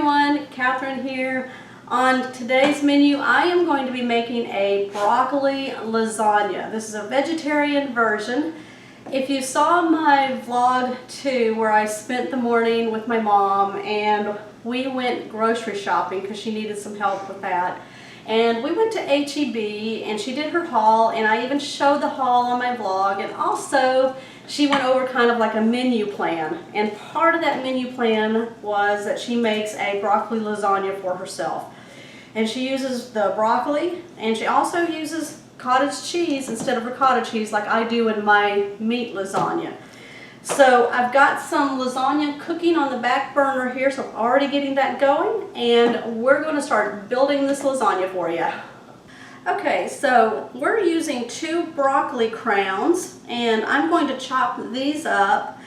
everyone, Catherine here. On today's menu, I am going to be making a broccoli lasagna. This is a vegetarian version. If you saw my vlog 2 where I spent the morning with my mom and we went grocery shopping because she needed some help with that. And we went to H-E-B and she did her haul, and I even showed the haul on my vlog, and also she went over kind of like a menu plan. And part of that menu plan was that she makes a broccoli lasagna for herself. And she uses the broccoli, and she also uses cottage cheese instead of ricotta cheese like I do in my meat lasagna. So I've got some lasagna cooking on the back burner here, so I'm already getting that going, and we're going to start building this lasagna for you. Okay, so we're using 2 broccoli crowns, and I'm going to chop these up,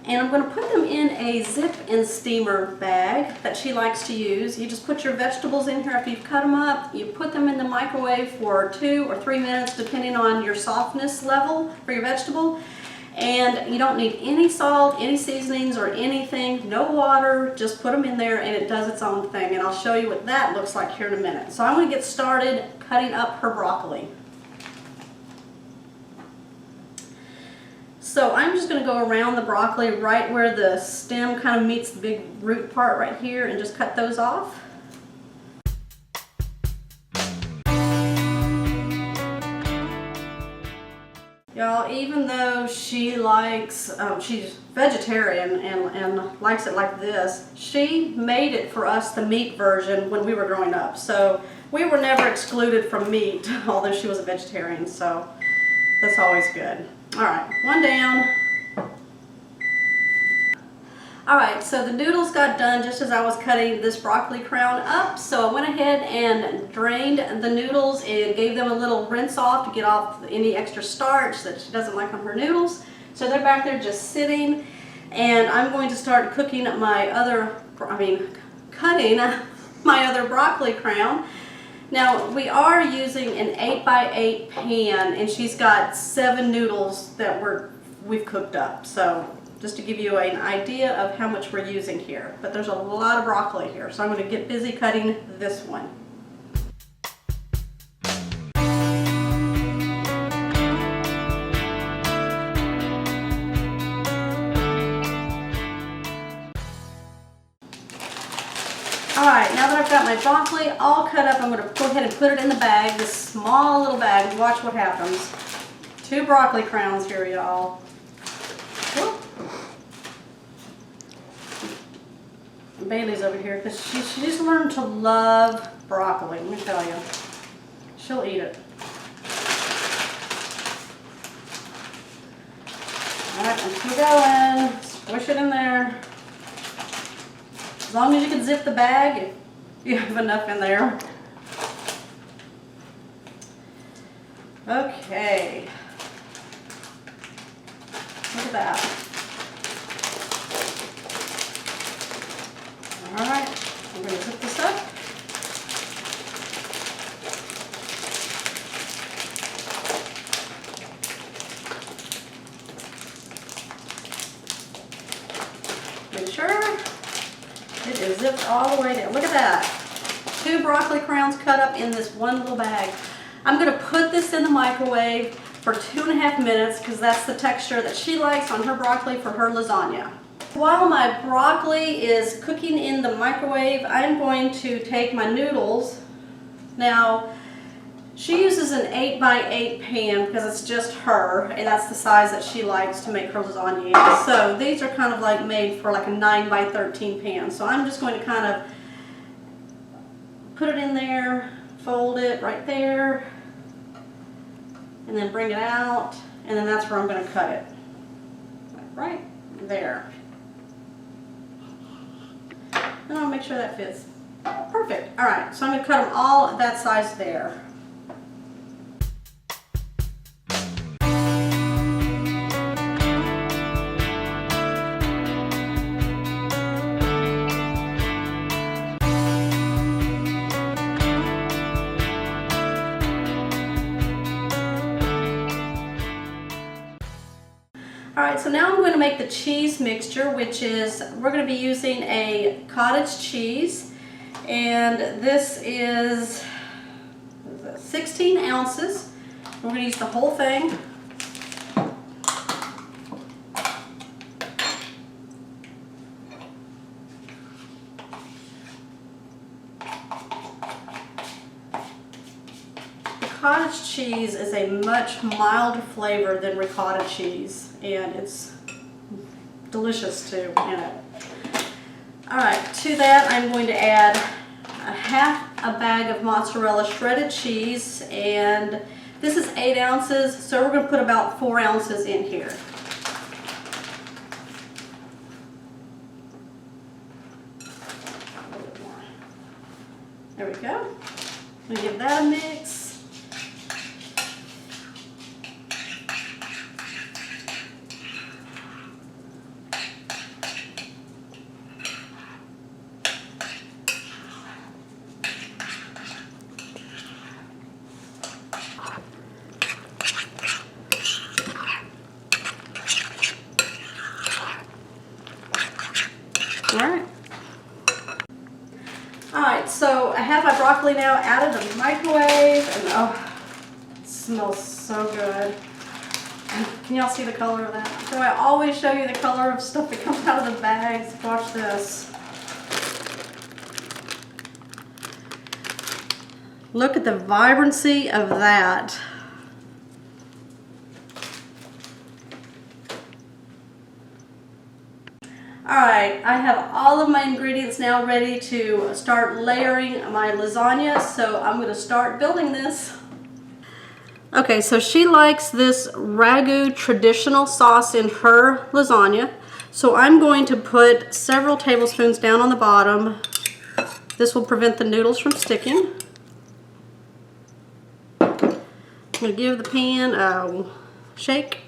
and I'm going to put them in a zip and steamer bag that she likes to use. You just put your vegetables in here after you've cut them up. You put them in the microwave for 2 or 3 minutes depending on your softness level for your vegetable. And you don't need any salt, any seasonings, or anything, no water, just put them in there and it does its own thing. And I'll show you what that looks like here in a minute. So I'm going to get started cutting up her broccoli. So I'm just going to go around the broccoli right where the stem kind of meets the big root part right here and just cut those off. Y'all, even though she likes, she's vegetarian and likes it like this, she made it for us the meat version when we were growing up. So we were never excluded from meat, although she was a vegetarian, so that's always good. All right, one down. All right, so the noodles got done just as I was cutting this broccoli crown up, so I went ahead and drained the noodles and gave them a little rinse off to get off any extra starch that she doesn't like on her noodles. So they're back there just sitting, and I'm going to start cooking my other, cutting my other broccoli crown. Now, we are using an 8x8 pan, and she's got 7 noodles that we've cooked up. So just to give you an idea of how much we're using here. But there's a lot of broccoli here, so I'm going to get busy cutting this one. Alright, now that I've got my broccoli all cut up, I'm going to go ahead and put it in the bag, this small little bag. Watch what happens. 2 broccoli crowns here, y'all. Bailey's over here because she's learned to love broccoli, let me tell you. She'll eat it. Alright, let's keep going. Squish it in there. As long as you can zip the bag, you have enough in there. Okay. Look at that. Alright, I'm going to cook this up. Make sure it is zipped all the way down. Look at that. 2 broccoli crowns cut up in this one little bag. I'm going to put this in the microwave for 2.5 minutes because that's the texture that she likes on her broccoli for her lasagna. While my broccoli is cooking in the microwave, I'm going to take my noodles. Now, she uses an 8x8 pan because it's just her, and that's the size that she likes to make her lasagna in. So these are kind of like made for like a 9x13 pan. So I'm just going to kind of put it in there, fold it right there, and then bring it out, and then that's where I'm going to cut it. Right there. And I'll make sure that fits. Perfect. All right, so I'm going to cut them all that size there. Alright, so now I'm going to make the cheese mixture, which is, we're going to be using a cottage cheese. And this is 16 ounces. We're going to use the whole thing. Cottage cheese is a much milder flavor than ricotta cheese, and it's delicious too in it. Alright, to that I'm going to add half a bag of mozzarella shredded cheese, and this is 8 ounces, so we're going to put about 4 ounces in here. There we go. I'm going to give that a mix. Alright, so I have my broccoli now out of the microwave, and oh, it smells so good. And can y'all see the color of that? So I always show you the color of stuff that comes out of the bags. Watch this. Look at the vibrancy of that. Alright, I have all of my ingredients now ready to start layering my lasagna, so I'm going to start building this. Okay, so she likes this ragu traditional sauce in her lasagna, so I'm going to put several tablespoons down on the bottom. This will prevent the noodles from sticking. I'm going to give the pan a shake.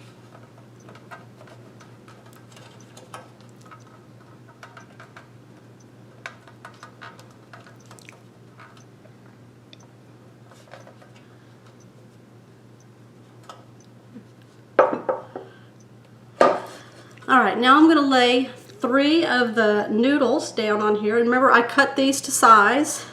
Alright, now I'm going to lay 3 of the noodles down on here. And remember, I cut these to size.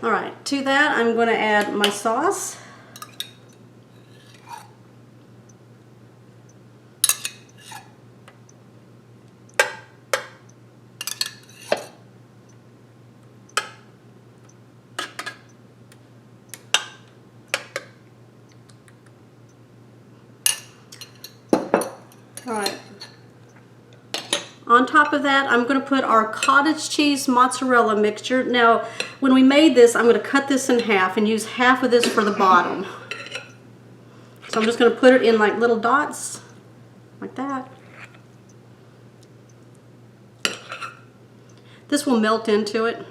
Alright, to that I'm going to add my sauce. Alright, on top of that I'm going to put our cottage cheese mozzarella mixture. Now when we made this, I'm going to cut this in half and use half of this for the bottom. So I'm just going to put it in like little dots like that. This will melt into it.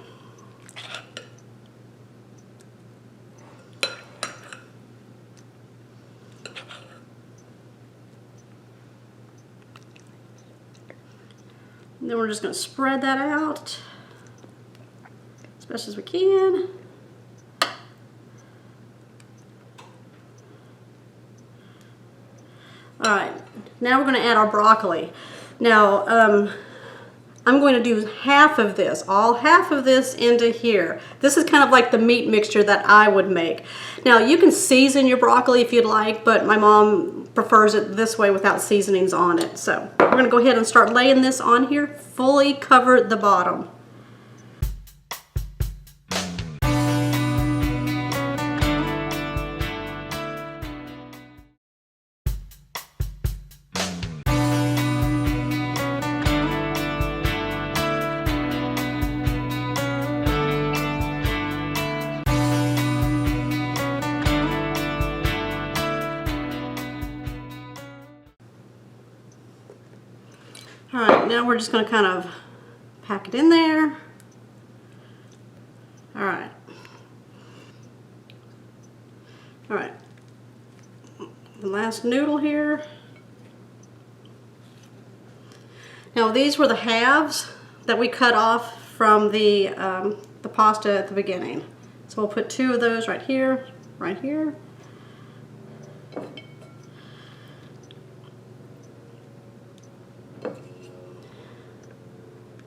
And then we're just going to spread that out as best as we can. Alright, now we're going to add our broccoli. Now, I'm going to do half of this, all half of this into here. This is kind of like the meat mixture that I would make. Now, you can season your broccoli if you'd like, but my mom prefers it this way without seasonings on it. So we're going to go ahead and start laying this on here, fully cover the bottom. Alright, now we're just going to kind of pack it in there. Alright. Alright. The last noodle here. Now these were the halves that we cut off from the pasta at the beginning. So we'll put 2 of those right here,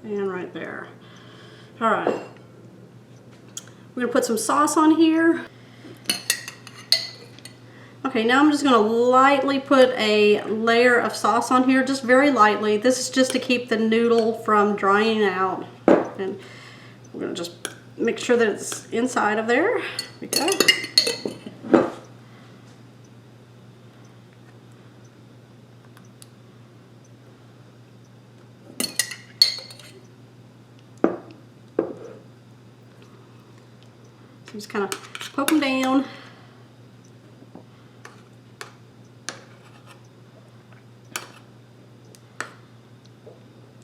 and right there. All right, we're gonna put some sauce on here. Okay, now I'm just gonna lightly put a layer of sauce on here, just very lightly. This is just to keep the noodle from drying out. And we're gonna just make sure that it's inside of there. Here we go. So just kind of poke them down.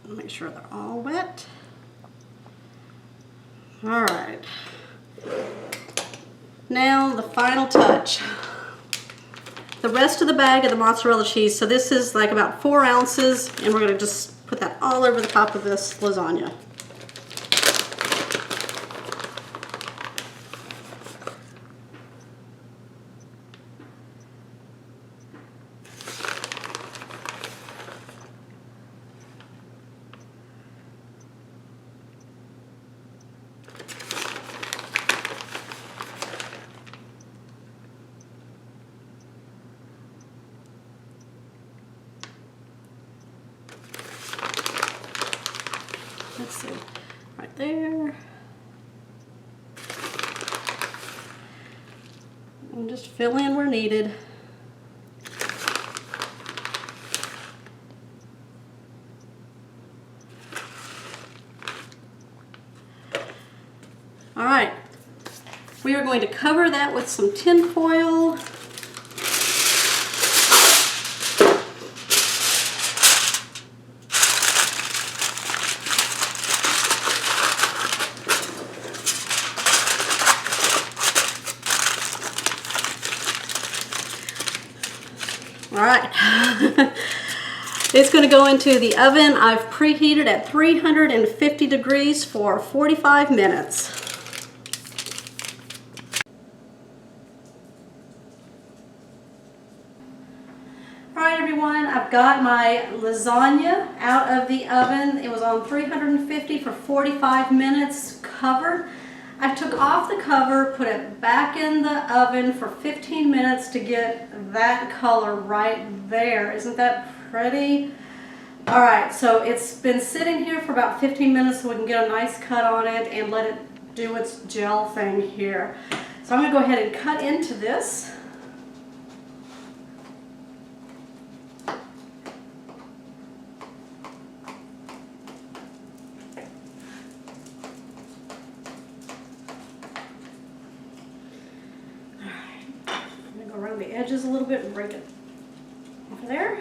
Make sure they're all wet. All right. Now the final touch. The rest of the bag of the mozzarella cheese. So this is like about 4 ounces, and we're gonna just put that all over the top of this lasagna. Let's see, right there. And just fill in where needed. All right, we are going to cover that with some tin foil. All right, it's going to go into the oven. I've preheated at 350 degrees for 45 minutes. All right, everyone, I've got my lasagna out of the oven. It was on 350 for 45 minutes covered. I took off the cover, put it back in the oven for 15 minutes to get that color right there. Isn't that pretty? All right, so it's been sitting here for about 15 minutes so we can get a nice cut on it and let it do its gel thing here. So I'm gonna go ahead and cut into this. Around the edges a little bit and break it off of there.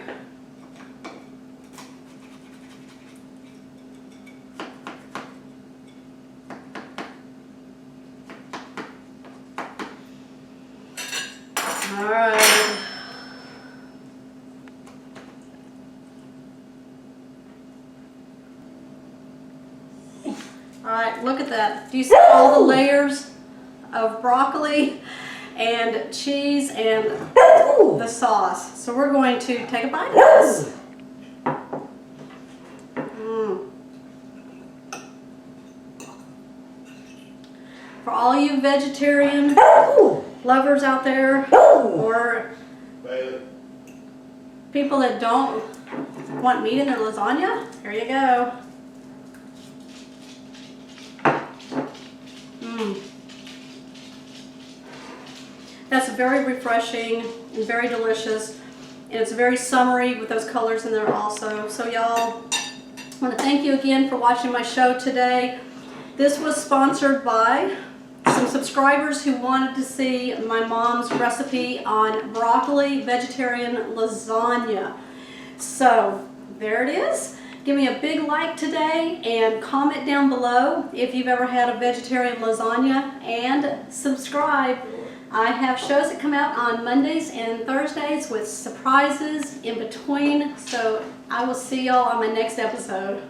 All right. All right, look at that. Do you see all the layers of broccoli and cheese and the sauce? So we're going to take a bite of this. For all you vegetarian lovers out there, or people that don't want meat in their lasagna, here you go. That's very refreshing and very delicious, and it's very summery with those colors in there also. So y'all, I want to thank you again for watching my show today. This was sponsored by some subscribers who wanted to see my mom's recipe on broccoli vegetarian lasagna. So there it is. Give me a big like today and comment down below if you've ever had a vegetarian lasagna, and subscribe. I have shows that come out on Mondays and Thursdays with surprises in between, so I will see y'all on my next episode.